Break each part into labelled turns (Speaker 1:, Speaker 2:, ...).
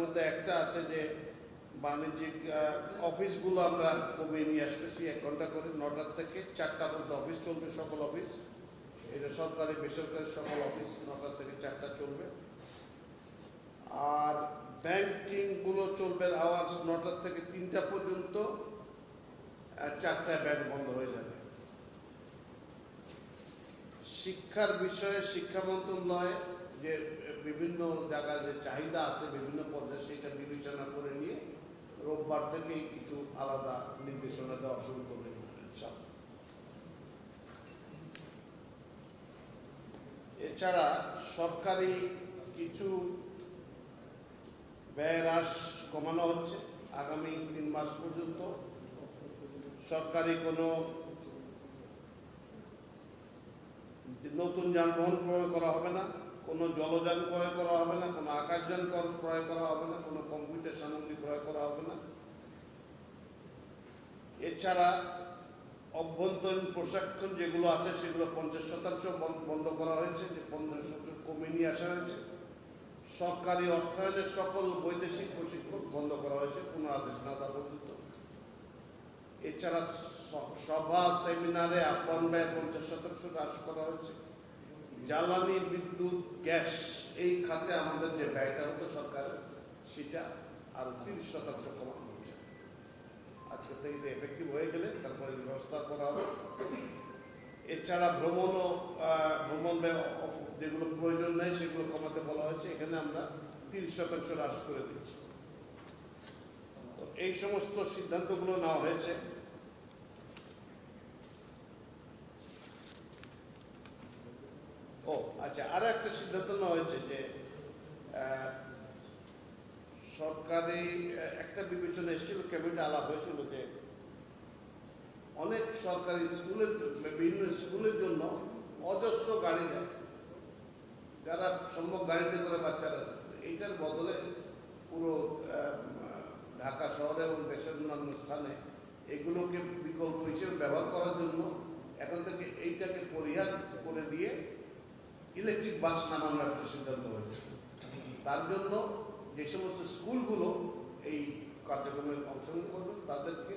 Speaker 1: মধ্যে একটা আছে যে বাণিজ্যিক অফিসগুলো আমরা কমিয়ে নিয়ে আসতেছি 1 ঘন্টা করে, 9টা থেকে 4টা পর্যন্ত অফিস চলবে, সকল অফিস, এটা সরকারি বেসরকারি সকল অফিস 9টা থেকে 4টা চলবে। আর ব্যাংকিংগুলো চলবে আওয়ার্স 9টা থেকে 3টা পর্যন্ত, 4টায় ব্যাংক বন্ধ হয়ে যাবে। শিক্ষার বিষয়ে শিক্ষা মন্ত্রণালয় যে বিভিন্ন জায়গায় যে চাহিদা আছে বিভিন্ন পর্যায়ে সেটা বিবেচনা করে নিয়ে রোববার থেকেই কিছু আলাদা নির্দেশনা দেওয়া শুরু করবে। এছাড়া সরকারি কিছু ব্যয় হ্রাস কমানো হচ্ছে। আগামী 3 মাস পর্যন্ত সরকারি কোনো নতুন যানবাহন ক্রয় করা হবে না, কোনো জলযান ক্রয় করা হবে না, কোনো আকাশযান ক্রয় করা হবে না, কোনো কম্পিউটার সামগ্রী ক্রয় করা হবে না। এছাড়া অভ্যন্তরীণ প্রশিক্ষণ যেগুলো আছে সেগুলো 50% বন্ধ করা হয়েছে, যে 50% কমিয়ে নিয়ে আসা হয়েছে। সরকারি অর্থায়নের সকল বৈদেশিক প্রশিক্ষণ বন্ধ করা হয়েছে পুনরাদেশ না দেওয়া পর্যন্ত। এছাড়া সভা সেমিনারে আহ্বান ব্যয় 50% হ্রাস করা হয়েছে। জ্বালানি বিদ্যুৎ গ্যাস এই খাতে আমাদের যে ব্যয়টা হতো সরকারের সেটা আরো 30% কমানো হচ্ছে। আজকে থেকে এটা এফেক্টিভ হয়ে গেলে তারপরে ব্যবস্থা করা হবে। এছাড়া ভ্রমণ ব্যয় যেগুলো প্রয়োজন নেই সেগুলো কমাতে বলা হয়েছে, এখানে আমরা 30% হ্রাস করে দিচ্ছি। তো এই সমস্ত সিদ্ধান্তগুলো নেওয়া হয়েছে। আচ্ছা, আরো একটা সিদ্ধান্ত নেওয়া হয়েছে যে সরকারি একটা বিবেচনা এসেছিল, ক্যাবিনেটে আলাপ হয়েছিল যে অনেক সরকারি স্কুলের বিভিন্ন স্কুলের জন্য অজস্র গাড়ি যায়, যারা সম্ভব গাড়িতে করে বাচ্চারা, এইটার বদলে পুরো ঢাকা শহরে এবং দেশের অন্যান্য স্থানে এগুলোকে বিকল্প হিসেবে ব্যবহার করার জন্য এখন থেকে এইটাকে পরিহার করে দিয়ে ইলেকট্রিক বাস নামানোর একটা সিদ্ধান্ত হয়েছে। তার জন্য যে সমস্ত স্কুলগুলো এই কার্যক্রমে অংশগ্রহণ করবে তাদেরকে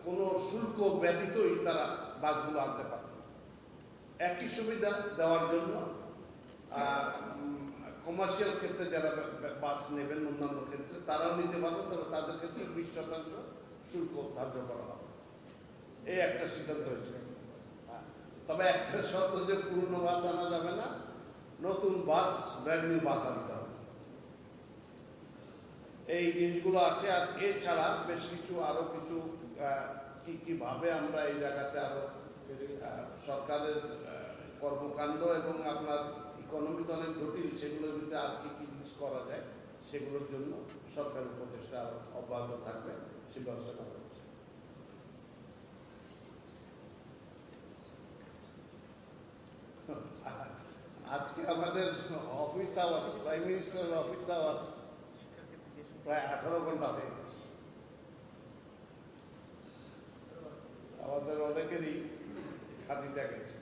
Speaker 1: কোনো শুল্ক ব্যতীতই তারা বাসগুলো আনতে পারবে। একই সুবিধা দেওয়ার জন্য কমার্শিয়াল ক্ষেত্রে যারা বাস নেবেন অন্যান্য ক্ষেত্রে তারাও নিতে পারবেন, তবে তাদের ক্ষেত্রে 20% শুল্ক ধার্য করা হবে। এই একটা সিদ্ধান্ত হয়েছে। তবে একটা শর্ত যে পুরনো বাস আনা যাবে না, নতুন বাস, ব্র্যান্ড নিউ বাস আনতে হবে। এই জিনিসগুলো আছে। আর এছাড়া বেশ কিছু আরো কিছু কিভাবে আমরা এই জায়গাতে আরো সরকারের কর্মকাণ্ড এবং আপনার ইকোনমি তো অনেক জটিল, সেগুলোর ভিতরে আর কি কি জিনিস করা যায় সেগুলোর জন্য সরকারের প্রচেষ্টা আরো অব্যাহত থাকবে, সে ব্যবস্থা করা হচ্ছে। আজকে আমাদের অফিস আওয়ার্স, প্রাইম মিনিস্টারের অফিস আওয়ার্স প্রায় 18 ঘন্টা হয়ে গেছে। আমাদের অনেকেরই খাতিটা গেছে।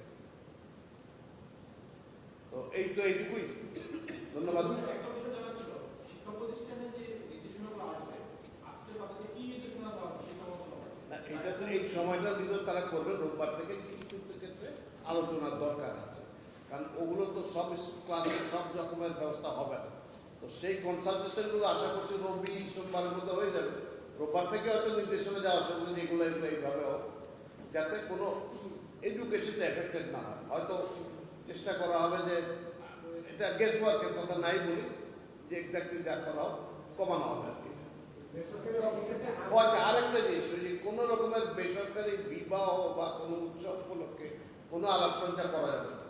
Speaker 1: তো এইটুকুই। ধন্যবাদ। এটা তো এই সময়টার ভিতর তারা করবে, রোববার থেকে কিছু ক্ষেত্রে আলোচনার দরকার আছে, কারণ ওগুলো তো সব ক্লাসে সব রকমের ব্যবস্থা হবে না। তো সেই কনসালটেশনগুলো আশা করছি রবি সোমবারের মধ্যে হয়ে যাবে। রোববার থেকে হয়তো নির্দেশনা যাওয়া আসবে যে এগুলো এইভাবে হোক, যাতে কোনো এডুকেশনটা এফেক্টেড না হয়। হয়তো চেষ্টা করা হবে যে এটা গেস ওয়ার্কের কথা নাই বলি, যে এক্স্যাক্টলি যা করা হোক কমানো হবে আর কি। আচ্ছা, আরেকটা জিনিস, যে কোনো রকমের বেসরকারি বিবাহ বা কোনো উৎসব উপলক্ষে কোনো আলাপ সঞ্চা করা যাবে না।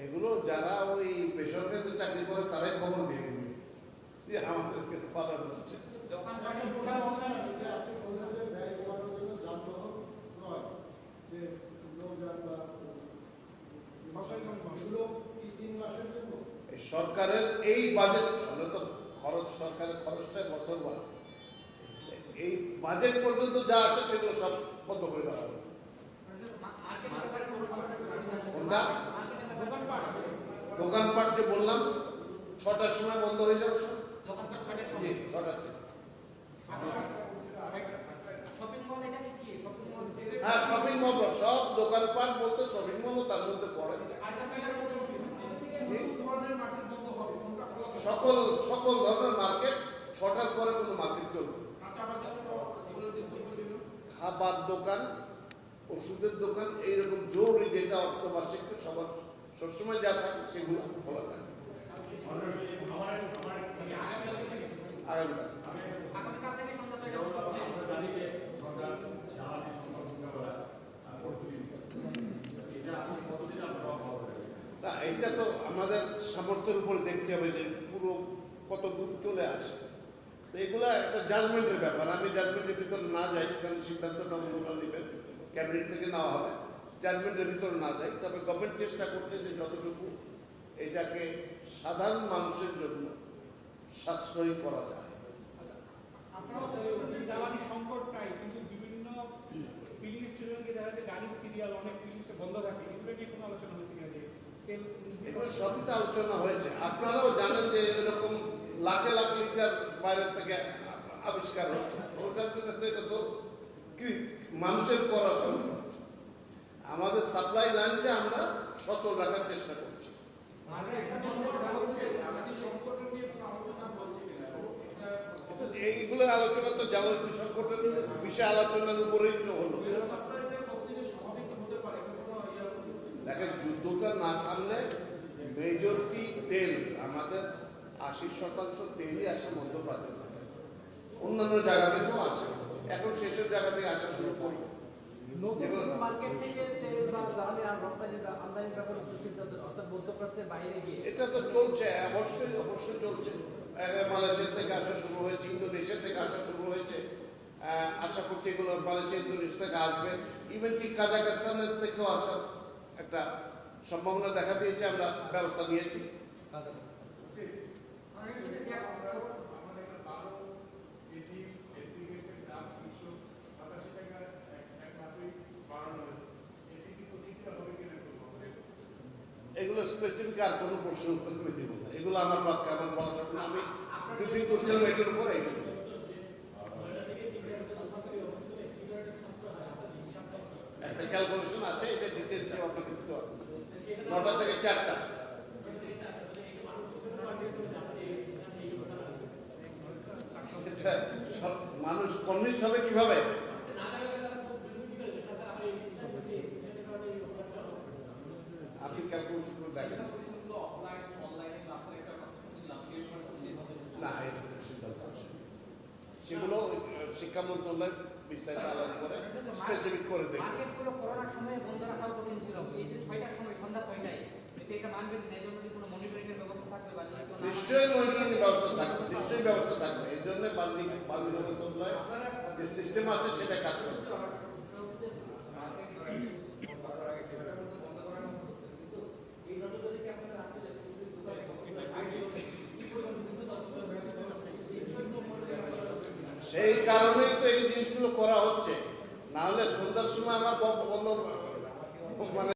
Speaker 1: এগুলো যারা ওই বেসরকারি চাকরি করে তারাই খবর দিয়ে দেবে যে আমাদেরকে পাঠানো হচ্ছে। সরকারের এই বাজেট, আমরা তো খরচ, সরকারের খরচটা বছর বাজেট পর্যন্ত যা আছে সেগুলো সব বন্ধ করে দেওয়া হবে। কোনটা? দোকানপাট যে বললাম 6টার সময় বন্ধ হয়ে যাবে সব। জি 6টাতে। হ্যাঁ শপিং মল সব দোকানপাট বলতে শপিং মলও তার মধ্যে পড়ে। সকল সকল ধরনের মার্কেট 6টার পরে কোনো মার্কেট চলবে। খাবার দোকান, ওষুধের দোকান, এইরকম জরুরি যেটা অর্থবার্ষিক সবার সবসময় যা থাকে সেগুলো খোলা থাকে। আগামীকাল না, এইটা তো আমাদের সামর্থ্যের উপর দেখতে হবে যে পুরো কত দূর চলে আসে। তো এগুলা একটা জাজমেন্টের ব্যাপার। আমি জাজমেন্টের ভিতরে না যাই, কারণ সিদ্ধান্তটা অন্যরা নেবেন, ক্যাবিনেট থেকে নেওয়া হবে। জাজমেন্টের ভিতরে না যাই, তবে গভর্নমেন্ট চেষ্টা করছে যে যতটুকু এটাকে সাধারণ মানুষের জন্য সাশ্রয়ী করা যায়।
Speaker 2: জ্বালানি সংকট নাই, কিন্তু বিভিন্ন ফিলিং স্টেশনকে দেখা যায় গাড়ির সিরিয়াল অনেক ফিলিংসে বন্ধ থাকে, এগুলো নিয়ে কোনো আলোচনা হয়েছে কিনা?
Speaker 1: এগুলো সবই তো আলোচনা হয়েছে। আপনারাও জানেন যে এরকম লাখে লাখ লিটার বাইরের থেকে আবিষ্কার হচ্ছে। ওটার জন্য তো এটা তো মানুষের করা সম্ভব। আমাদের সাপ্লাই লাইনটা আমরা সচল রাখার চেষ্টা করছি। এইগুলোর আলোচনা তো জ্বালানি সংকটের বিষয় আলোচনার উপরেই তো হলো। দেখেন যুদ্ধটা না থামলে মেজরিটি তেল, আমাদের 80% তেলই আসে মধ্যপ্রাচ্য, অন্যান্য জায়গা থেকেও আসে। এখন সেসব জায়গা থেকে আসা শুরু করবে। এটা তো চলছে, অবশ্যই অবশ্যই চলছে। মালয়েশিয়া থেকে আসা শুরু হয়েছে, ইন্দোনেশিয়া থেকে আসা শুরু হয়েছে। আশা করছি এগুলো মালয়েশিয়া ইন্দোনেশিয়া থেকে আসবে। ইভেন কি কাজাখস্তানের থেকেও আসার একটা সম্ভাবনা দেখা দিয়েছে, আমরা ব্যবস্থা নিয়েছি। এগুলো স্পেসিফিক আর কোনো প্রশ্ন উত্তর করে দিব না, এগুলো আমার পক্ষে আমার বলা সম্ভব না। আমি ব্রিফিং করছিলাম এগুলোর উপরে। একটা ক্যালকুলেশন আছে, এটা ডিটেলস আপনাকে দিতে হবে। 9টা থেকে 4টা। মানুষ কমিউনিস্ট হবে কিভাবে? আপনি ক্যালকুলেশন করে দেখেন। না, সিদ্ধান্ত আসে সেগুলো শিক্ষা মন্ত্রণালয় বিস্তারিত আলাদা করে স্পেসিফিক করে দেবে।
Speaker 3: মার্কেটগুলো করোনার সময় বন্ধ রাখার কঠিন ছিল, এই যে 6টার সময় সন্ধ্যা 6টায় এটা মানবে কিনা, এই জন্য কি কোনো মনিটরিং এর ব্যবস্থা থাকবে? বা
Speaker 1: নিশ্চয়ই মনিটরিং এর ব্যবস্থা থাকবে, নিশ্চয়ই ব্যবস্থা থাকবে। এই জন্য বাণিজ্য মন্ত্রণালয় যে সিস্টেম আছে সেটা কাজ করবে। সেই কারণেই তো এই জিনিসগুলো করা হচ্ছে। না হলে সন্ধ্যার সময় আমার